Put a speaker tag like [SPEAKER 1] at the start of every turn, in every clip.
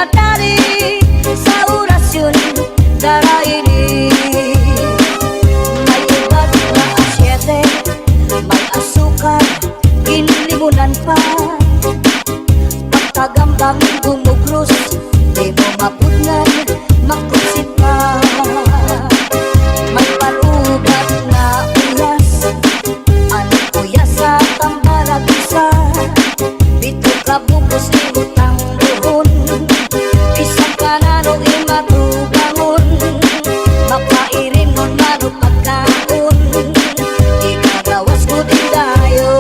[SPEAKER 1] madali sa orasyon daraini. May ubat na asyete, may asukal, ginlimunan pa. Pagkagambang gumuglos, di mo mapudnan, makusit pa. May parugat na uyas, ano uyas sa tambalag isa. Dito ka bukos ni butang buhon, isang kanano imatubangon. Mapairin nun mano pagkaon, ikagawas ko din dayon.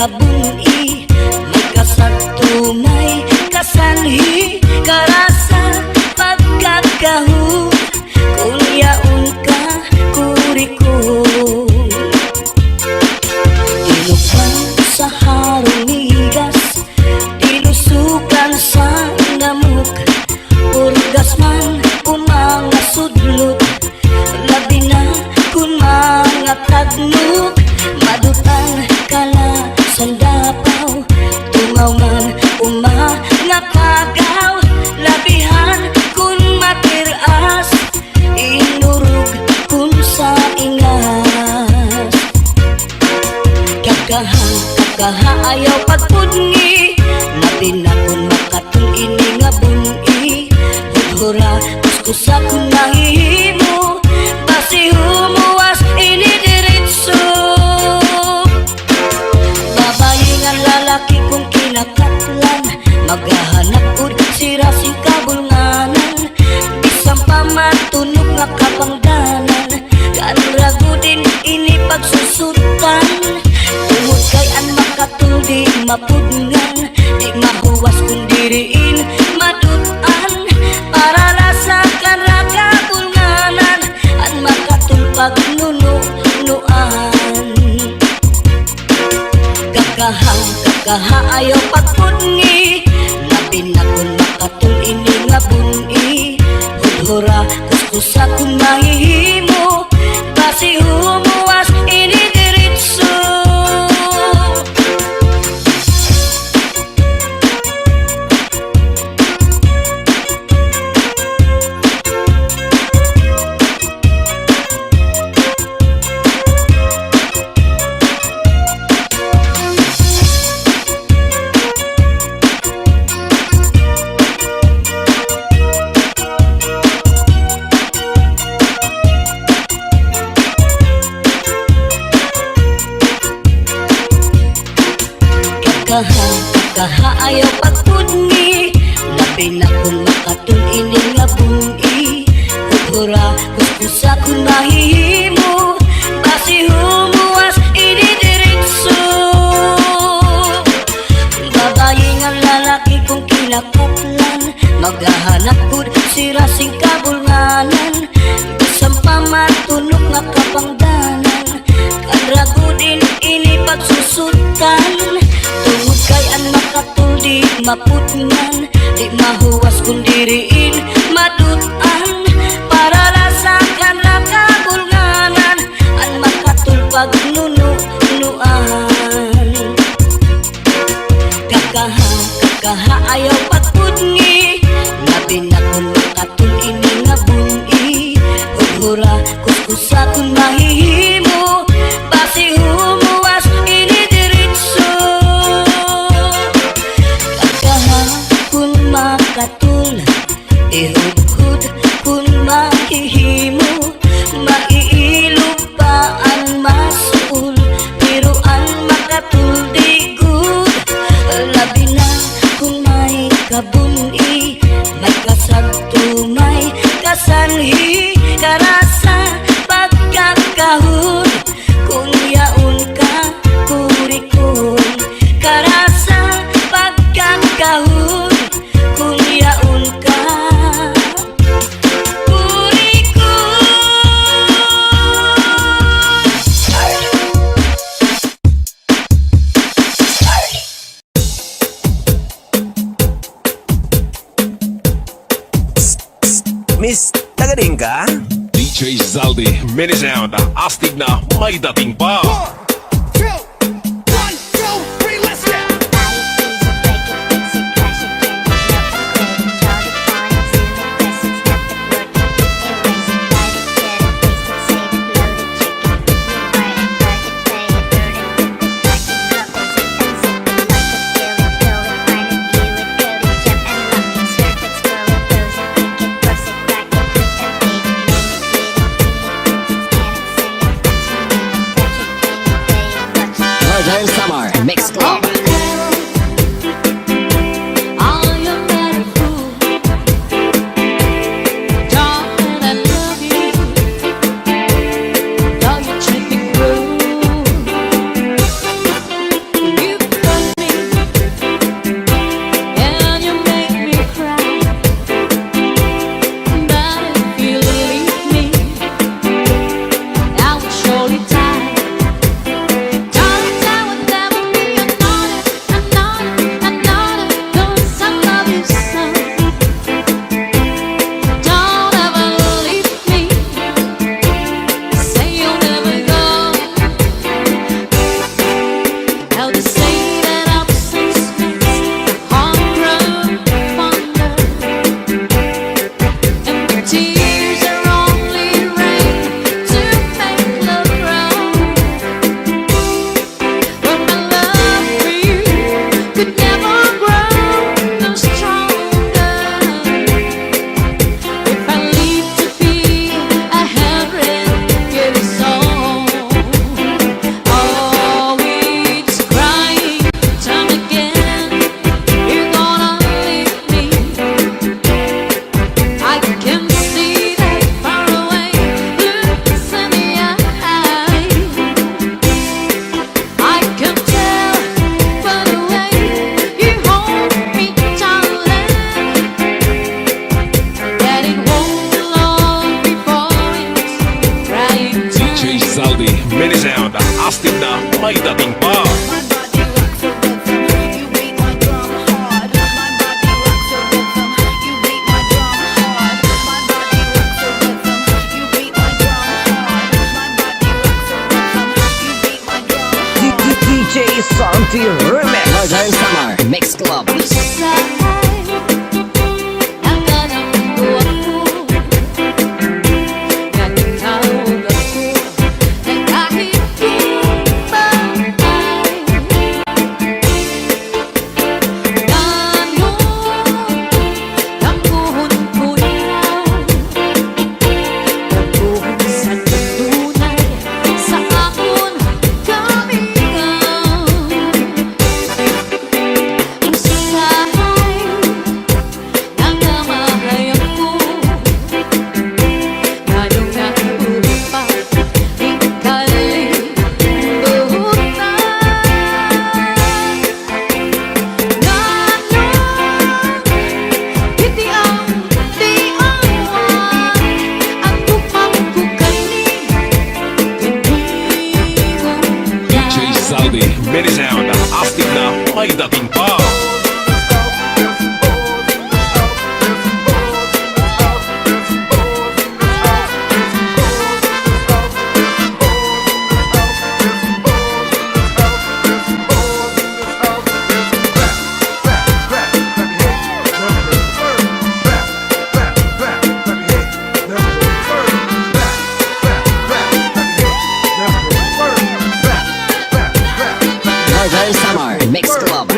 [SPEAKER 1] kabuni may kasatunay kasanhi karasa pagkakahu kunyaon ka kuriko inupan sa harong migas nga kagaw, labihan kun matiras, inurog kun sa ingas. Kakaha ayaw pagpudngi, labi na kun makatul ini nga buni. Hura kuskusa kun mahihimo, basi humuwas ini diritso. Babayi nga lalaki kung kinakatlan, maghahanap ud sira sing kabulnganan. Bisang pamatunog nga kapangdanan, kanrago din ini pagsusutan. Tungod kay an makatul di mapudngan, di mahuwas kung diriin madutan. Para lasa kanra kabulnganan, an makatul pagnunuan. Kakaha ayaw pagpudngi, labi na kun makatul ini nga buni. Hudhura kuskusa kun mahihimo, basi humuwas ini diritso. Kakaha ayaw pagpudngi, labi na kun makatul ini nga buni. Hudhura kuskusa kun mahihimo, basi humuwas ini diritso. Babayi nga lalaki kung kinakatlan, maghahanap kud sira sing kabulnganan. Bisang pamatunog nga kapangdanan, kanrago din ini pagsusutan. Tungod kay an makatul di mapudngan, di mahuwas kung diriin madutan. Para lasakan ra kabulnganan, an makatul pagnunuan. Kakaha ayaw pagpudngi, labi na kun makatul ini nga buni. Hudhura kuskusa kun mahihimo, basi humuwas ini diritso. Kun makatul, ihudhud kun mahihimo, maiilog pa ang masul, pero ang makatul di good. Labi na kung may kabuni, may kasagto, may kasanhi, karasa pagkakahon, kung yaon ka kurikon. Karasa pagkakahon, kung yaon ka kurikon.
[SPEAKER 2] Miss, tagaling ka?
[SPEAKER 3] DJ Zaldi, mini sound, astig na may dating pa.
[SPEAKER 4] 1, 2, 1, 2, 3, let's go!
[SPEAKER 5] Northern Summer Mix Club.
[SPEAKER 3] DJ Zaldi, minisound, astig na may dating pa.
[SPEAKER 5] Northern Summer Mix Club.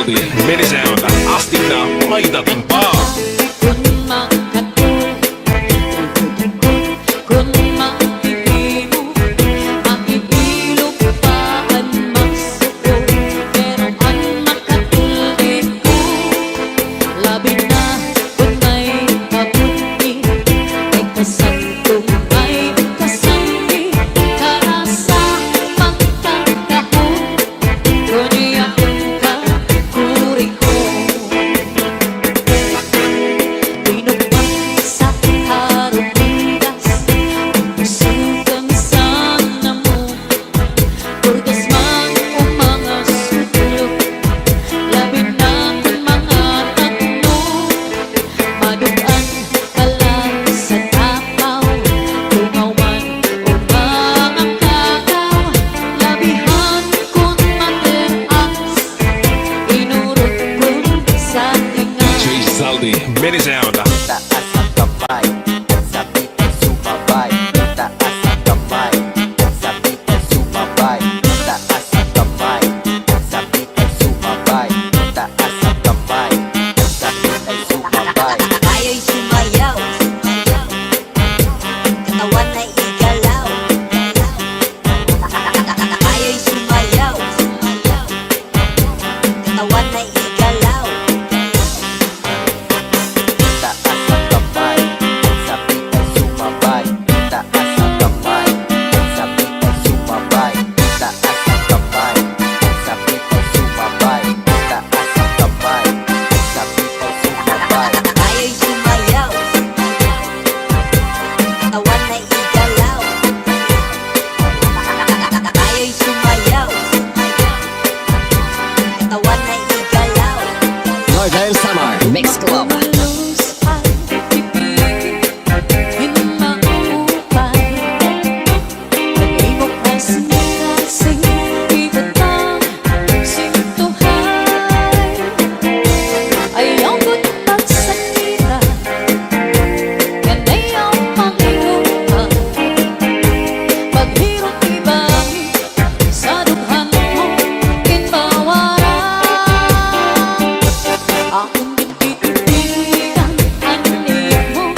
[SPEAKER 3] Zaldi, minisound, astig na may dating pa.
[SPEAKER 1] Kung makatul, kung makikimo, maiilog pa ang magsuko. Pero ang makatulid ko, labi na kung may kabuti. Ay kasantong may kasambi, karasa magkakahon. Kundi akong kakuri ko. Pinupang sa harumigas, sugang sana mo. Purgas man o mga sulok, labi na kung mga tatlo. Maduan ka lang sa tapaw, tungaw man o mga kakaw. Labihan kung mateas, inurot kung sa tinga.
[SPEAKER 3] DJ Zaldi, minisound.
[SPEAKER 6] Taas ang kamay at sabik ay sumabay. Taas ang kamay at sabik ay sumabay. Taas ang kamay at sabik ay sumabay. Taas ang kamay at sabik ay sumabay.
[SPEAKER 1] Tayo'y sumayaw, katawan ay igalaw. Tayo'y sumayaw, katawan ay igalaw.
[SPEAKER 6] Taas ang kamay at sabik ay sumabay. Taas ang kamay at sabik ay sumabay. Taas ang kamay at sabik ay sumabay. Taas ang kamay at sabik ay sumabay.
[SPEAKER 1] Tayo'y sumayaw, katawan ay igalaw. Tayo'y sumayaw, katawan ay igalaw.
[SPEAKER 5] Northern Summer Mix Club.
[SPEAKER 1] Akong titigan ang mo,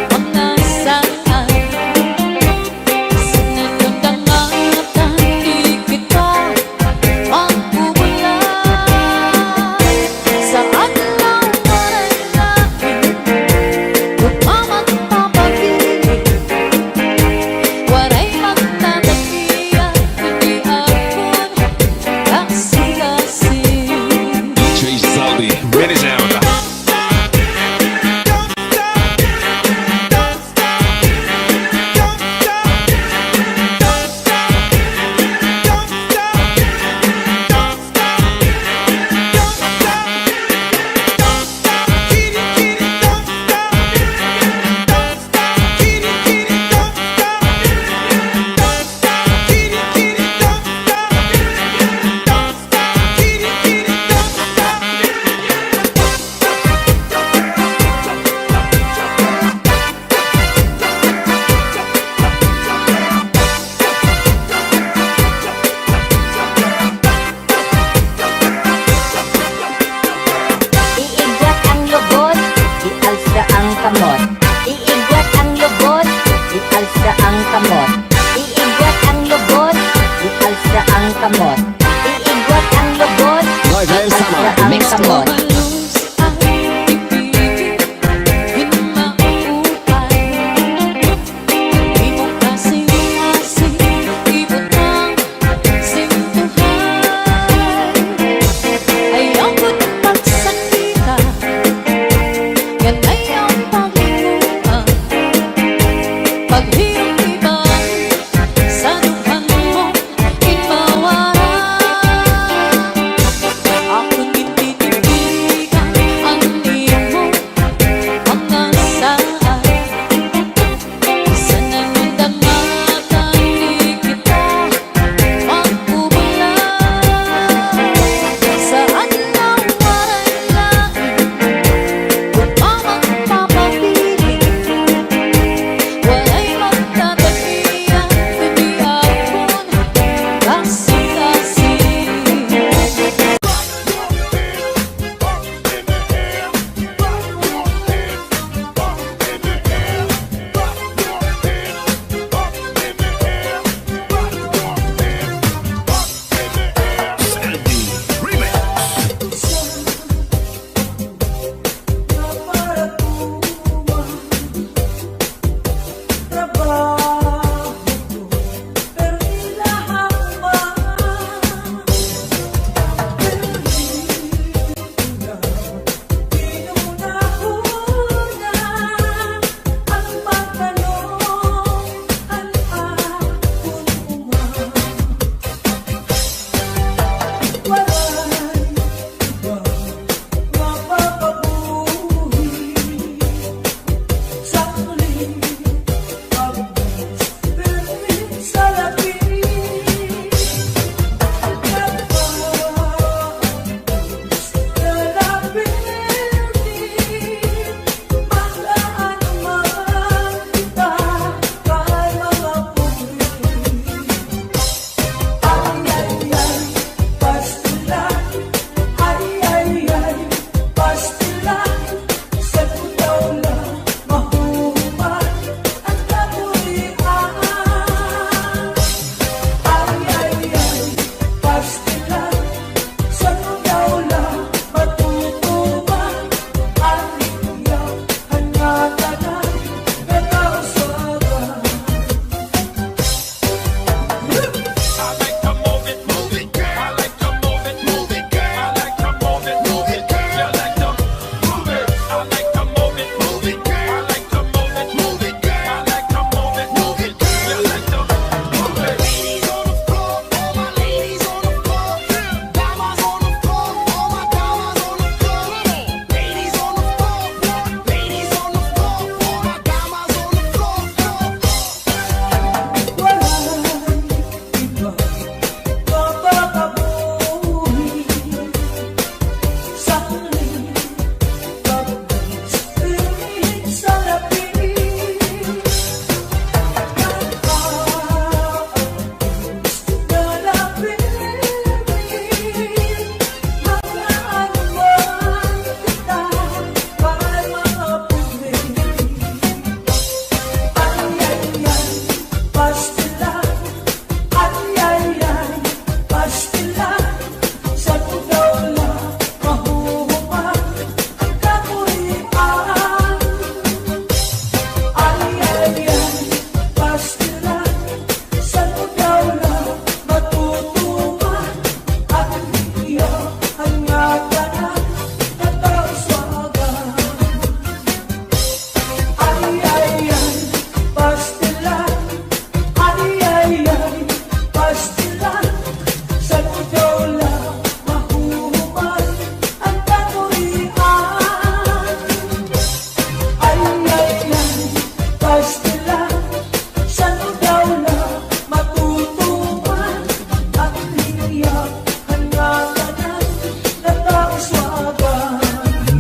[SPEAKER 1] mga saan. Sinagandangatan, di kita magpupulay. Saan lang mananahin, magmamagpapagiging. Waray magtatakiyan, hindi akong kasi-kasing.
[SPEAKER 3] DJ Zaldi, minisound.
[SPEAKER 1] Iigwat ang lubot, ialsa ang kamot. Iigwat ang lubot, ialsa ang kamot. Iigwat ang lubot, ialsa ang kamot. Iigwat ang lubot,
[SPEAKER 5] Northern Summer
[SPEAKER 1] ialsa ang
[SPEAKER 5] Mix
[SPEAKER 1] kamot.
[SPEAKER 5] Club.
[SPEAKER 1] Ayaw ko't pagsakita, yan ay ang paghinguan. Paghirap iba sa dukhan mo, inbawaran. Ako'y hindi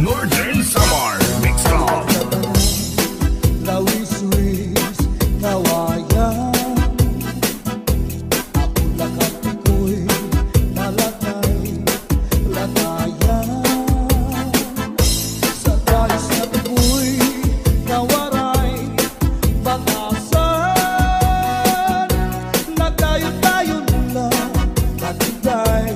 [SPEAKER 3] Northern Samar Mix Club.
[SPEAKER 7] Lawis-wis, kawayan Ako lakat ko'y malakay, latayan Sa guys na ko'y kawaray, bakasan Nagdayon-dayon lang, natitay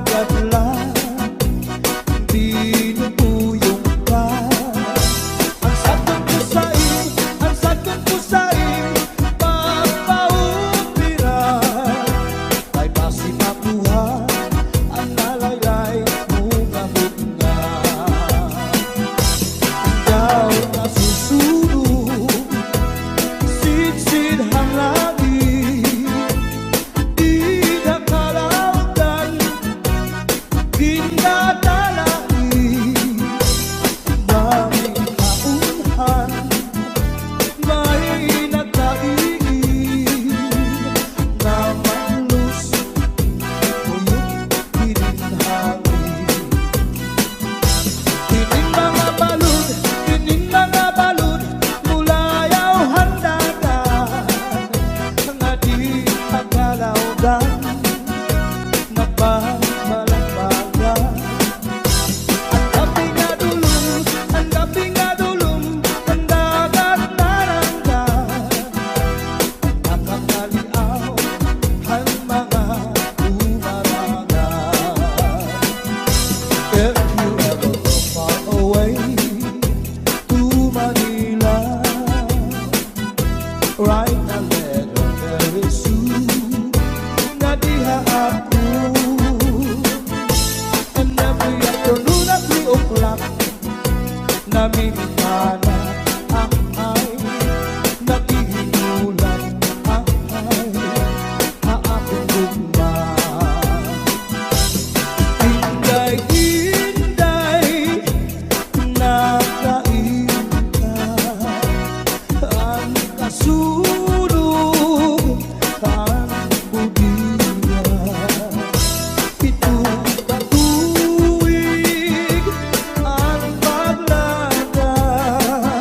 [SPEAKER 7] kadlan binubuyong ka. Ang sakit ko sa iyo, ang sakit ko sa iyo, papaupiran. Ay pasipapuhan, ang nalaylay mo ngamit nga. Ikaw na susunod, sidsid ang langit, di na kalautan, dinadalain. Daming kaunhan, may nagkaigin, na manlus, uyok pininhangin. Kining mga balud, mula yaw handagan, nga di pagkalawdan, nagbabalagbagan. Ang gabi nga dulong, ang dagat naranggan, nakakaliaw ang mga umarangan. If you ever go far away to Manila, write a letter very soon, na diha ako. And every afternoon at 3 o'clock, namimikana ang ay, nagihinulan ang ay, haapong gugma. Inday, inday, nakain ka, ang kasulog, ang budiya. Pitong katuig ang paglakad,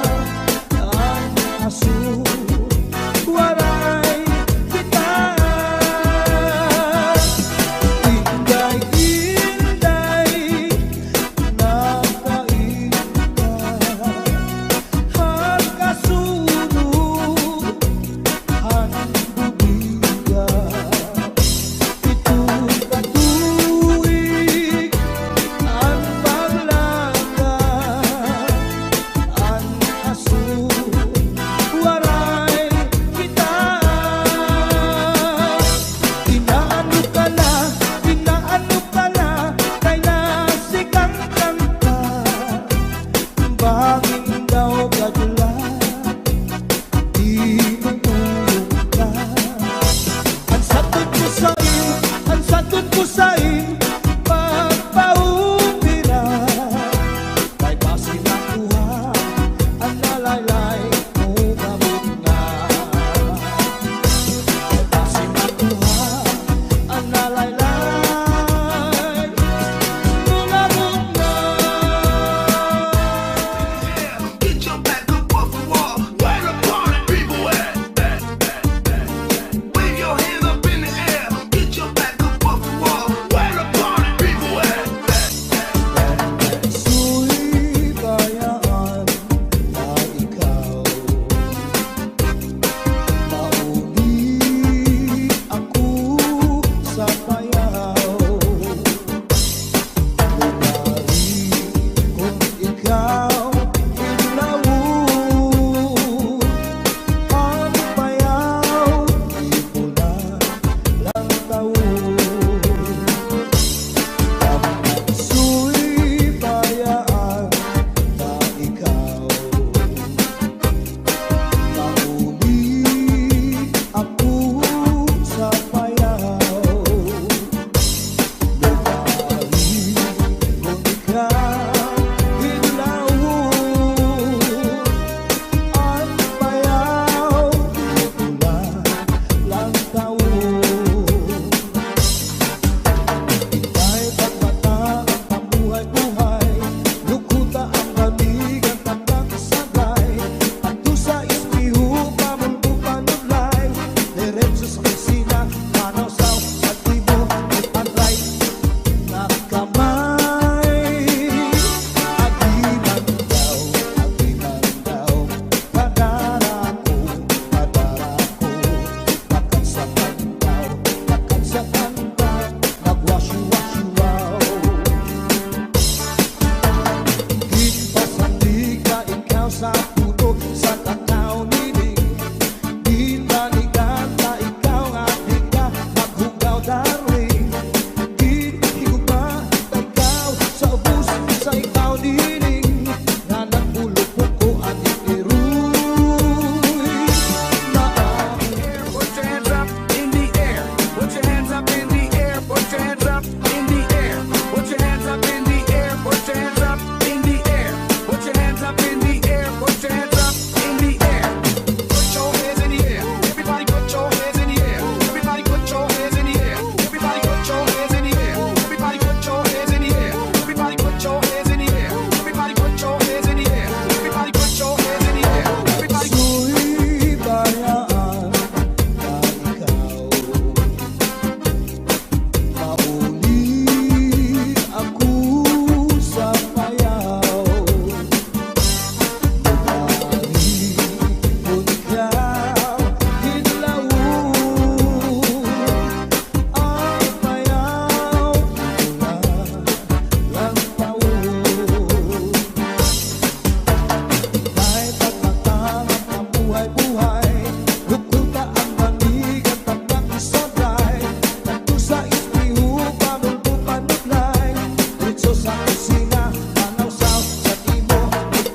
[SPEAKER 7] dito sa kusina, manawsaw sa imo,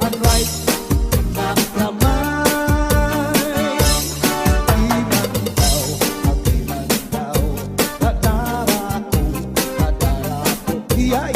[SPEAKER 7] and right na kamay. Di man daw, dadara ko, iyay.